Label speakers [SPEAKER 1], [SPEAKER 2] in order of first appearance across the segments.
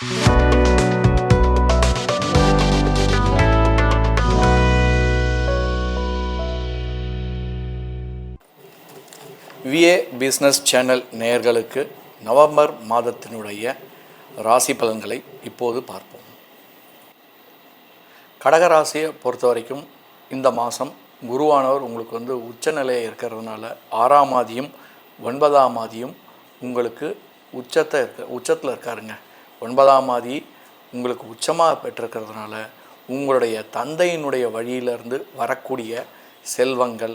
[SPEAKER 1] VA business channel நேயர்களுக்கு November மாதத்தினுடைய ராசி பலன்களை இப்போது பார்ப்போம். கடகராசியை பொறுத்த வரைக்கும் இந்த மாதம் குருவானவர் உங்களுக்கு உச்சநிலையை இருக்கிறதுனால 6ஆம் ஆதியும் 9ஆம் ஆதியும் உங்களுக்கு உச்சத்தில் இருக்காருங்க. 9ஆம் ஆதி உங்களுக்கு உச்சமாக பெற்றிருக்கிறதுனால உங்களுடைய தந்தையினுடைய வழியிலிருந்து வரக்கூடிய செல்வங்கள்,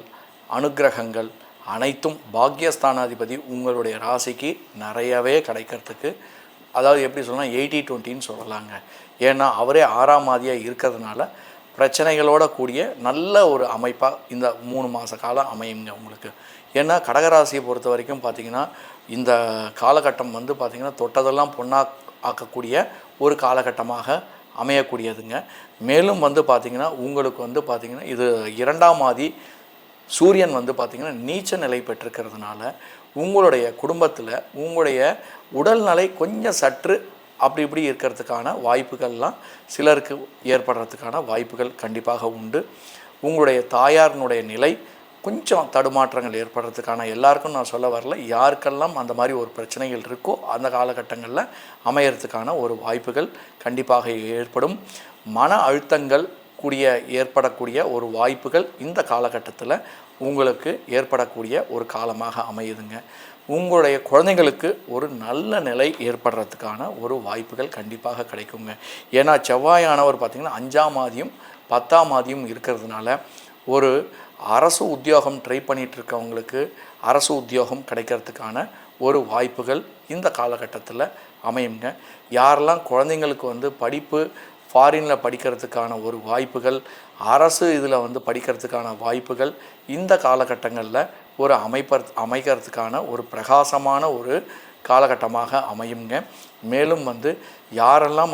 [SPEAKER 1] அனுக்கிரகங்கள் அனைத்தும் பாக்யஸ்தானாதிபதி உங்களுடைய ராசிக்கு நிறையவே கிடைக்கிறதுக்கு, அதாவது எப்படி சொல்லலாம், 80-20ன்னு சொல்லலாங்க. ஏன்னா அவரே 6ஆம் ஆதியாக இருக்கிறதுனால பிரச்சனைகளோட கூடிய நல்ல ஒரு அமைப்பாக இந்த 3 மாத காலம் அமையுங்க உங்களுக்கு. ஏன்னா கடகராசியை பொறுத்த வரைக்கும் பார்த்திங்கன்னா இந்த காலகட்டம் பார்த்திங்கன்னா தொட்டதெல்லாம் பொண்ணாக ஆக்கக்கூடிய ஒரு காலகட்டமாக அமையக்கூடியதுங்க. மேலும் பார்த்திங்கன்னா உங்களுக்கு பார்த்திங்கன்னா இது 2ஆம் ஆதி சூரியன் பார்த்திங்கன்னா நீச்ச நிலை பெற்றிருக்கிறதுனால உங்களுடைய குடும்பத்தில் உங்களுடைய உடல்நிலை கொஞ்சம் சற்று அப்படி இப்படி இருக்கிறதுக்கான வாய்ப்புகள்லாம் சிலருக்கு ஏற்படுறதுக்கான வாய்ப்புகள் கண்டிப்பாக உண்டு. உங்களுடைய தாயாரினுடைய நிலை கொஞ்சம் தடுமாற்றங்கள் ஏற்படுறதுக்கான, எல்லாருக்கும் நான் சொல்ல வரல, யாருக்கெல்லாம் அந்த மாதிரி ஒரு பிரச்சனைகள் இருக்கோ அந்த காலகட்டங்களில் அமையறதுக்கான ஒரு வாய்ப்புகள் கண்டிப்பாக ஏற்படும். மன அழுத்தங்கள் ஏற்படக்கூடிய ஒரு வாய்ப்புகள் இந்த காலகட்டத்தில் உங்களுக்கு ஏற்படக்கூடிய ஒரு காலமாக அமையுதுங்க. உங்களுடைய குழந்தைங்களுக்கு ஒரு நல்ல நிலை ஏற்படுறதுக்கான ஒரு வாய்ப்புகள் கண்டிப்பாக கிடைக்குங்க. ஏன்னா செவ்வாயானவர் பார்த்திங்கன்னா 5ஆம் ஆதியும் 10ஆம் ஆதியும் இருக்கிறதுனால ஒரு அரசு உத்தியோகம் ட்ரை பண்ணிகிட்ருக்கவங்களுக்கு அரசு உத்தியோகம் கிடைக்கிறதுக்கான ஒரு வாய்ப்புகள் இந்த காலகட்டத்தில் அமையுங்க. யாரெல்லாம் குழந்தைங்களுக்கு படிப்பு ஃபாரினில் படிக்கிறதுக்கான ஒரு வாய்ப்புகள், அரசு இதில் படிக்கிறதுக்கான வாய்ப்புகள் இந்த காலகட்டங்களில் ஒரு அமைக்கிறதுக்கான ஒரு பிரகாசமான ஒரு காலகட்டமாக அமையுங்க. மேலும் யாரெல்லாம்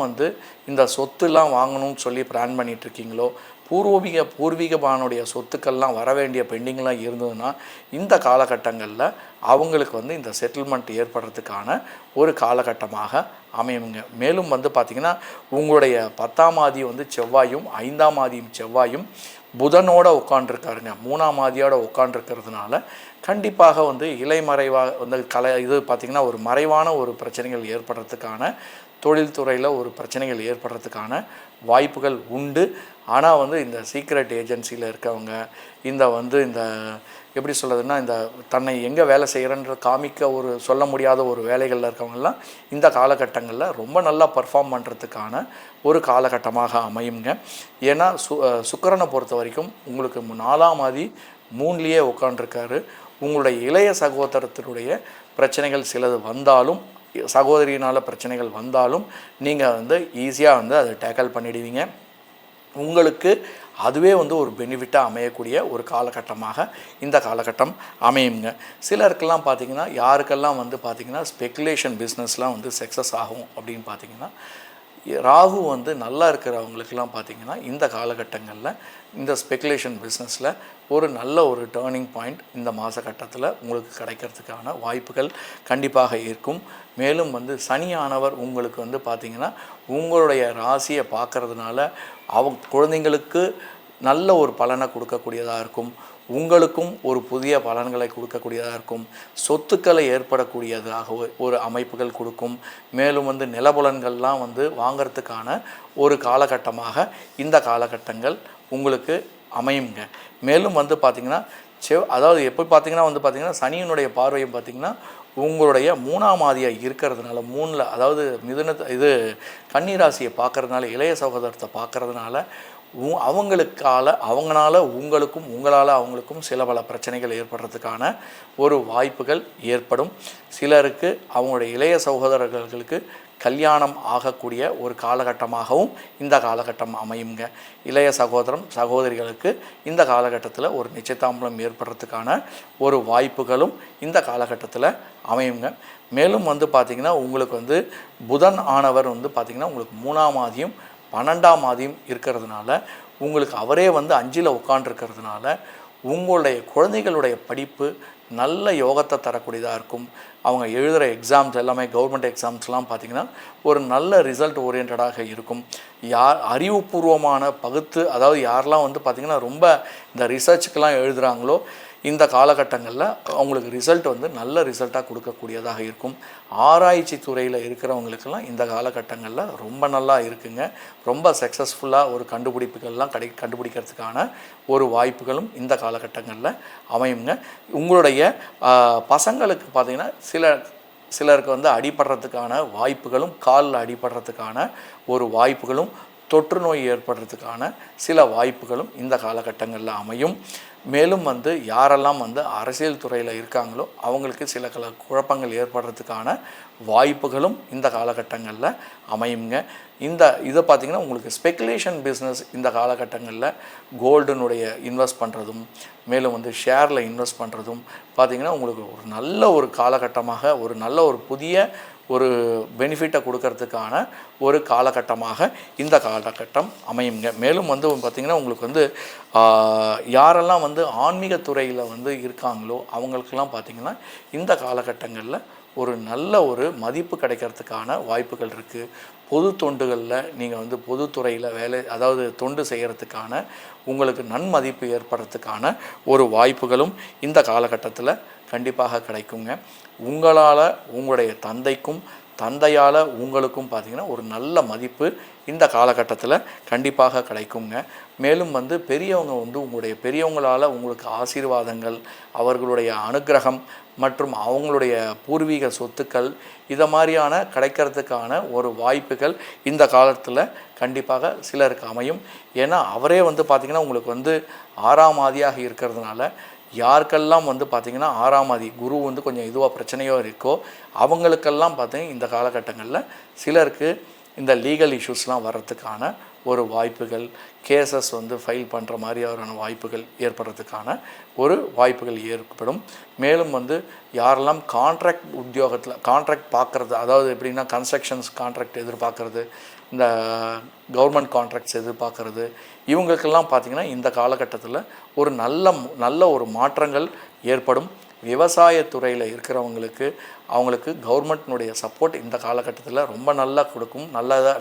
[SPEAKER 1] இந்த சொத்துலாம் வாங்கணும்னு சொல்லி பிளான் பண்ணிகிட்ருக்கீங்களோ, பூர்வீகமானுடைய சொத்துக்கள்லாம் வர வேண்டிய பெண்டிங்லாம் இருந்ததுன்னா இந்த காலகட்டங்களில் அவங்களுக்கு இந்த செட்டில்மெண்ட் ஏற்படுறதுக்கான ஒரு காலகட்டமாக அமையுங்க. மேலும் பார்த்திங்கன்னா உங்களுடைய 10ஆம் ஆதி செவ்வாயும் 5ஆம் ஆதியும் செவ்வாயும் புதனோட உட்காண்டிருக்காருங்க. 3ஆம் ஆதியோட உட்காண்டிருக்கிறதுனால கண்டிப்பாக இலைமறைவாக பார்த்திங்கன்னா ஒரு மறைவான ஒரு பிரச்சனைகள் ஏற்படுறதுக்கான, தொழில்துறையில் ஒரு பிரச்சனைகள் ஏற்படுறதுக்கான வாய்ப்புகள் உண்டு. ஆனால் இந்த சீக்ரெட் ஏஜென்சியில் இருக்கவங்க, இந்த எப்படி சொல்கிறதுன்னா, இந்த தன்னை எங்கே வேலை செய்கிறன்ற காமிக்க சொல்ல முடியாத ஒரு வேலைகளில் இருக்கவங்கெல்லாம் இந்த காலகட்டங்களில் ரொம்ப நல்லா பர்ஃபார்ம் பண்ணுறதுக்கான ஒரு காலகட்டமாக அமையுங்க. ஏன்னா சுக்கிரனை பொறுத்த வரைக்கும் உங்களுக்கு 4ஆம் ஆதி 3லேயே உட்காண்டிருக்காரு. உங்களுடைய இளைய சகோதரத்தினுடைய பிரச்சனைகள் சிலது வந்தாலும், சகோதரியினால் பிரச்சனைகள் வந்தாலும் நீங்கள் ஈஸியாக அதை டேக்கிள் பண்ணிடுவீங்க. உங்களுக்கு அதுவே ஒரு பெனிஃபிட்டாக அமையக்கூடிய ஒரு காலகட்டமாக இந்த காலகட்டம் அமையுங்க. சிலருக்கெல்லாம் பார்த்திங்கன்னா, யாருக்கெல்லாம் பார்த்திங்கன்னா ஸ்பெக்குலேஷன் பிஸ்னஸ்லாம் சக்ஸஸ் ஆகும் அப்படின்னு பார்த்திங்கன்னா, ராகு நல்லா இருக்கிறவங்களுக்கெல்லாம் பார்த்திங்கன்னா இந்த காலகட்டங்களில் இந்த ஸ்பெக்குலேஷன் பிஸ்னஸில் ஒரு நல்ல ஒரு டேர்னிங் பாயிண்ட் இந்த மாத கட்டத்தில் உங்களுக்கு கிடைக்கிறதுக்கான வாய்ப்புகள் கண்டிப்பாக இருக்கும். மேலும் சனியானவர் உங்களுக்கு பார்த்திங்கன்னா உங்களுடைய ராசியை பார்க்கறதுனால குழந்தைங்களுக்கு நல்ல ஒரு பலனை கொடுக்கக்கூடியதாக இருக்கும். உங்களுக்கும் ஒரு புதிய பலன்களை கொடுக்கக்கூடியதாக இருக்கும். சொத்துக்களை ஏற்படக்கூடியதாக ஒரு அமைப்புகள் கொடுக்கும். மேலும் நிலபுலன்கள்லாம் வாங்கிறதுக்கான ஒரு காலகட்டமாக இந்த காலகட்டங்கள் உங்களுக்கு அமையுங்க. மேலும் பார்த்திங்கன்னா அதாவது எப்போ பார்த்திங்கன்னா சனியினுடைய பார்வையை பார்த்திங்கன்னா உங்களுடைய 3ஆம் ஆதியாக இருக்கிறதுனால, 3ல் அதாவது கன்னிராசியை பார்க்கறதுனால, இளைய சகோதரத்தை பார்க்கறதுனால அவங்களால உங்களுக்கும் உங்களால் அவங்களுக்கும் சில பல பிரச்சனைகள் ஏற்படுறதுக்கான ஒரு வாய்ப்புகள் ஏற்படும். சிலருக்கு அவங்களுடைய இளைய சகோதரர்களுக்கு கல்யாணம் ஆகக்கூடிய ஒரு காலகட்டமாகவும் இந்த காலகட்டம் அமையுங்க. இளைய சகோதரிகளுக்கு இந்த காலகட்டத்தில் ஒரு நிச்சயதாம்பலம் ஏற்படுறதுக்கான ஒரு வாய்ப்புகளும் இந்த காலகட்டத்தில் அமையுங்க. மேலும் பார்த்திங்கன்னா உங்களுக்கு புதன் ஆனவர் பார்த்திங்கன்னா உங்களுக்கு 3ஆம் ஆதியும் 12ஆம் ஆதியும் இருக்கிறதுனால உங்களுக்கு அவரே 5ல் உட்காண்டிருக்கிறதுனால உங்களுடைய குழந்தைகளுடைய படிப்பு நல்ல யோகத்தை தரக்கூடியதாக இருக்கும். அவங்க எழுதுகிற எக்ஸாம்ஸ் எல்லாமே கவர்மெண்ட் எக்ஸாம்ஸ்லாம் பார்த்திங்கன்னா ஒரு நல்ல ரிசல்ட் ஓரியன்டாக இருக்கும். அறிவுபூர்வமான பகுத்து, அதாவது யாரெல்லாம் வந்து பார்த்திங்கன்னா ரொம்ப இந்த ரிசர்ச்சுக்கெலாம் எழுதுகிறாங்களோ இந்த காலகட்டங்களில் அவங்களுக்கு ரிசல்ட் வந்து நல்ல ரிசல்ட்டாக கொடுக்கக்கூடியதாக இருக்கும். ஆராய்ச்சி துறையில் இருக்கிறவங்களுக்கெல்லாம் இந்த காலகட்டங்களில் ரொம்ப நல்லா இருக்குங்க. ரொம்ப சக்ஸஸ்ஃபுல்லாக ஒரு கண்டுபிடிப்புகள்லாம் கண்டுபிடிக்கிறதுக்கான ஒரு வாய்ப்புகளும் இந்த காலகட்டங்களில் அமையுங்க. உங்களுடைய பசங்களுக்கு பார்த்திங்கன்னா சிலருக்கு வந்து அடிபடுறதுக்கான வாய்ப்புகளும், காலில் அடிபடுறதுக்கான ஒரு வாய்ப்புகளும், தொற்று நோய் ஏற்படுறதுக்கான சில வாய்ப்புகளும் இந்த காலகட்டங்களில் அமையும். மேலும் வந்து யாரெல்லாம் வந்து அரசியல் துறையில் இருக்காங்களோ அவங்களுக்கு சில குழப்பங்கள் ஏற்படுறதுக்கான வாய்ப்புகளும் இந்த காலகட்டங்களில் அமையுங்க. இதை பார்த்திங்கன்னா உங்களுக்கு ஸ்பெக்குலேஷன் பிஸ்னஸ் இந்த காலகட்டங்களில் கோல்டுனுடைய இன்வெஸ்ட் பண்ணுறதும், மேலும் வந்து ஷேரில் இன்வெஸ்ட் பண்ணுறதும் பார்த்திங்கன்னா உங்களுக்கு ஒரு நல்ல ஒரு காலகட்டமாக, ஒரு நல்ல ஒரு புதிய ஒரு பெனிஃபிட்டை கொடுக்கறதுக்கான ஒரு காலகட்டமாக இந்த காலகட்டம் அமையுங்க. மேலும் வந்து பார்த்திங்கன்னா உங்களுக்கு வந்து யாரெல்லாம் வந்து ஆன்மீக துறையில் வந்து இருக்காங்களோ அவங்களுக்கெல்லாம் பார்த்திங்கன்னா இந்த காலகட்டங்களில் ஒரு நல்ல ஒரு மதிப்பு கிடைக்கிறதுக்கான வாய்ப்புகள் இருக்குது. பொது தொண்டுகளில் நீங்கள் வந்து பொதுத்துறையில் அதாவது தொண்டு செய்கிறதுக்கான உங்களுக்கு நன்மதிப்பு ஏற்படுறதுக்கான ஒரு வாய்ப்புகளும் இந்த காலகட்டத்தில் கண்டிப்பாக கிடைக்குங்க. உங்களால் உங்களுடைய தந்தைக்கும், தந்தையால் உங்களுக்கும் பார்த்திங்கன்னா ஒரு நல்ல மதிப்பு இந்த காலகட்டத்தில் கண்டிப்பாக கிடைக்குங்க. மேலும் வந்து பெரியவங்க வந்து உங்களுடைய பெரியவங்களால் உங்களுக்கு ஆசீர்வாதங்கள், அவர்களுடைய அனுக்கிரகம் மற்றும் அவங்களுடைய பூர்வீக சொத்துக்கள் இதை மாதிரியான கிடைக்கிறதுக்கான ஒரு வாய்ப்புகள் இந்த காலத்தில் கண்டிப்பாக சிலருக்கு அமையும். ஏன்னா அவரே வந்து பார்த்திங்கன்னா உங்களுக்கு வந்து 6ஆம் ஆதியாக இருக்கிறதுனால யாருக்கெல்லாம் வந்து பார்த்திங்கன்னா 6ஆம் ஆதி குரு வந்து கொஞ்சம் இதுவாக பிரச்சனையோ இருக்கோ அவங்களுக்கெல்லாம் பார்த்திங்கன்னா இந்த காலகட்டங்களில் சிலருக்கு இந்த லீகல் இஷ்யூஸ்லாம் வர்றதுக்கான ஒரு வாய்ப்புகள், கேசஸ் வந்து ஃபைல் பண்ணுற மாதிரியான வாய்ப்புகள் ஏற்படுறதுக்கான ஒரு வாய்ப்புகள் ஏற்படும். மேலும் வந்து யாரெல்லாம் கான்ட்ராக்ட் பார்க்குறது, அதாவது எப்படின்னா கன்ஸ்ட்ரக்ஷன்ஸ் கான்ட்ராக்ட் எதிர்பார்க்குறது, இந்த கவர்மெண்ட் கான்ட்ராக்ட்ஸ் எதிர்பார்க்குறது, இவங்களுக்கெல்லாம் பார்த்திங்கன்னா இந்த காலகட்டத்தில் ஒரு நல்ல ஒரு மாற்றங்கள் ஏற்படும். விவசாயத்துறையில் இருக்கிறவங்களுக்கு அவங்களுக்கு கவர்மெண்ட்னுடைய சப்போர்ட் இந்த காலகட்டத்தில் ரொம்ப நல்லா கொடுக்கும்,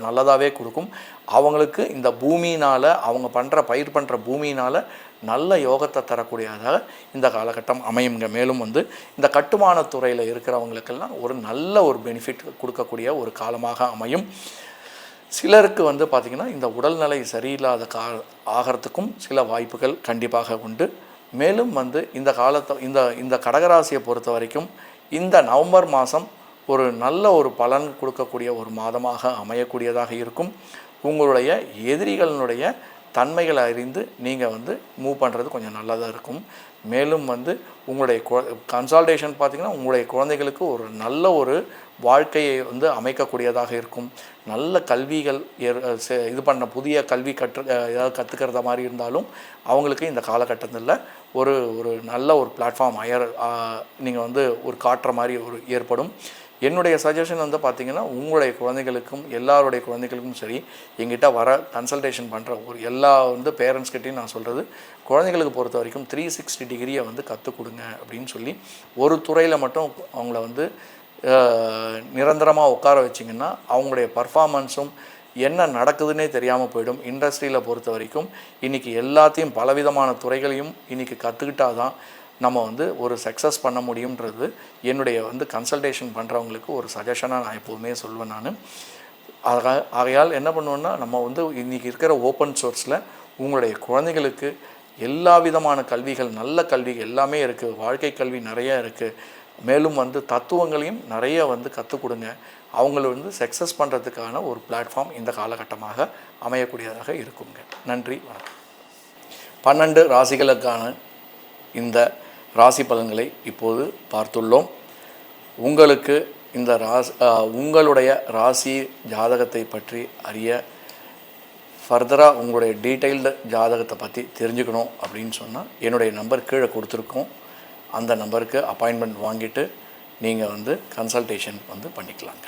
[SPEAKER 1] நல்லதாகவே கொடுக்கும். அவங்களுக்கு இந்த பூமியினால், அவங்க பயிர் பண்ணுற பூமியினால் நல்ல யோகத்தை தரக்கூடியதாக இந்த காலகட்டம் அமையுங்க. மேலும் வந்து இந்த கட்டுமான துறையில் இருக்கிறவங்களுக்கெல்லாம் ஒரு நல்ல ஒரு பெனிஃபிட் கொடுக்கக்கூடிய ஒரு காலமாக அமையும். சிலருக்கு வந்து பார்த்திங்கன்னா இந்த உடல்நிலை சரியில்லாத ஆகிறதுக்கும் சில வாய்ப்புகள் கண்டிப்பாக உண்டு. மேலும் வந்து இந்த கடகராசியை பொறுத்த வரைக்கும் இந்த நவம்பர் மாதம் ஒரு நல்ல ஒரு பலன் கொடுக்கக்கூடிய ஒரு மாதமாக அமையக்கூடியதாக இருக்கும். உங்களுடைய எதிரிகளினுடைய தன்மைகளை அறிந்து நீங்கள் வந்து மூவ் பண்ணுறது கொஞ்சம் நல்லதாக இருக்கும். மேலும் வந்து உங்களுடைய கன்சால்டேஷன் பார்த்திங்கன்னா உங்களுடைய குழந்தைகளுக்கு ஒரு நல்ல ஒரு வாழ்க்கையை வந்து அமைக்கக்கூடியதாக இருக்கும். நல்ல கல்விகள் இது பண்ண புதிய கல்வி ஏதாவது கற்றுக்கிறத மாதிரி இருந்தாலும் அவங்களுக்கு இந்த காலகட்டத்தில் ஒரு நல்ல ஒரு பிளாட்ஃபார்ம் நீங்கள் வந்து ஒரு காட்டுற மாதிரி ஒரு ஏற்படும். என்னுடைய சஜஷன் வந்து பார்த்திங்கன்னா உங்களுடைய குழந்தைகளுக்கும் எல்லாருடைய குழந்தைகளுக்கும் சரி, எங்கிட்ட வர கன்சல்டேஷன் பண்ணுற ஒரு எல்லா வந்து பேரண்ட்ஸ்கிட்டையும் நான் சொல்கிறது, குழந்தைங்களுக்கு பொறுத்த வரைக்கும் 360 டிகிரியை வந்து கற்றுக் கொடுங்க அப்படின்னு சொல்லி ஒரு துறையில் மட்டும் அவங்கள வந்து நிரந்தரமாக உட்கார வச்சிங்கன்னா அவங்களுடைய பர்ஃபார்மன்ஸும் என்ன நடக்குதுன்னே தெரியாமல் போயிடும். இண்டஸ்ட்ரியில் பொறுத்த வரைக்கும் இன்றைக்கி எல்லாத்தையும் பலவிதமான துறைகளையும் இன்றைக்கி கற்றுக்கிட்டால் தான் நம்ம வந்து ஒரு சக்ஸஸ் பண்ண முடியுன்றது என்னுடைய வந்து கன்சல்டேஷன் பண்ணுறவங்களுக்கு ஒரு சஜஷனாக நான் எப்போதுமே சொல்வேன். நான் ஆகையால் என்ன பண்ணுவேன்னா, நம்ம வந்து இன்றைக்கி இருக்கிற ஓப்பன் சோர்ஸில் உங்களுடைய குழந்தைகளுக்கு எல்லா விதமான கல்விகள், நல்ல கல்வி எல்லாமே இருக்குது. வாழ்க்கை கல்வி நிறைய இருக்குது. மேலும் வந்து தத்துவங்களையும் நிறைய வந்து கற்றுக் கொடுங்க. அவங்கள வந்து சக்ஸஸ் பண்ணுறதுக்கான ஒரு பிளாட்ஃபார்ம் இந்த காலகட்டமாக அமையக்கூடியதாக இருக்குங்க. நன்றி, வணக்கம். 12 ராசிகளுக்கான இந்த ராசி பலன்களை இப்போது பார்த்துள்ளோம். உங்களுக்கு இந்த உங்களுடைய ராசி ஜாதகத்தை பற்றி அறிய ஃபர்தராக உங்களுடைய டீட்டெயில்டு ஜாதகத்தை பற்றி தெரிஞ்சுக்கணும் அப்படின்னு சொன்னால் என்னுடைய நம்பர் கீழே கொடுத்துருக்கோம். அந்த நம்பருக்கு அப்பாயின்மெண்ட் வாங்கிட்டு நீங்கள் வந்து கன்சல்டேஷன் வந்து பண்ணிக்கலாங்க.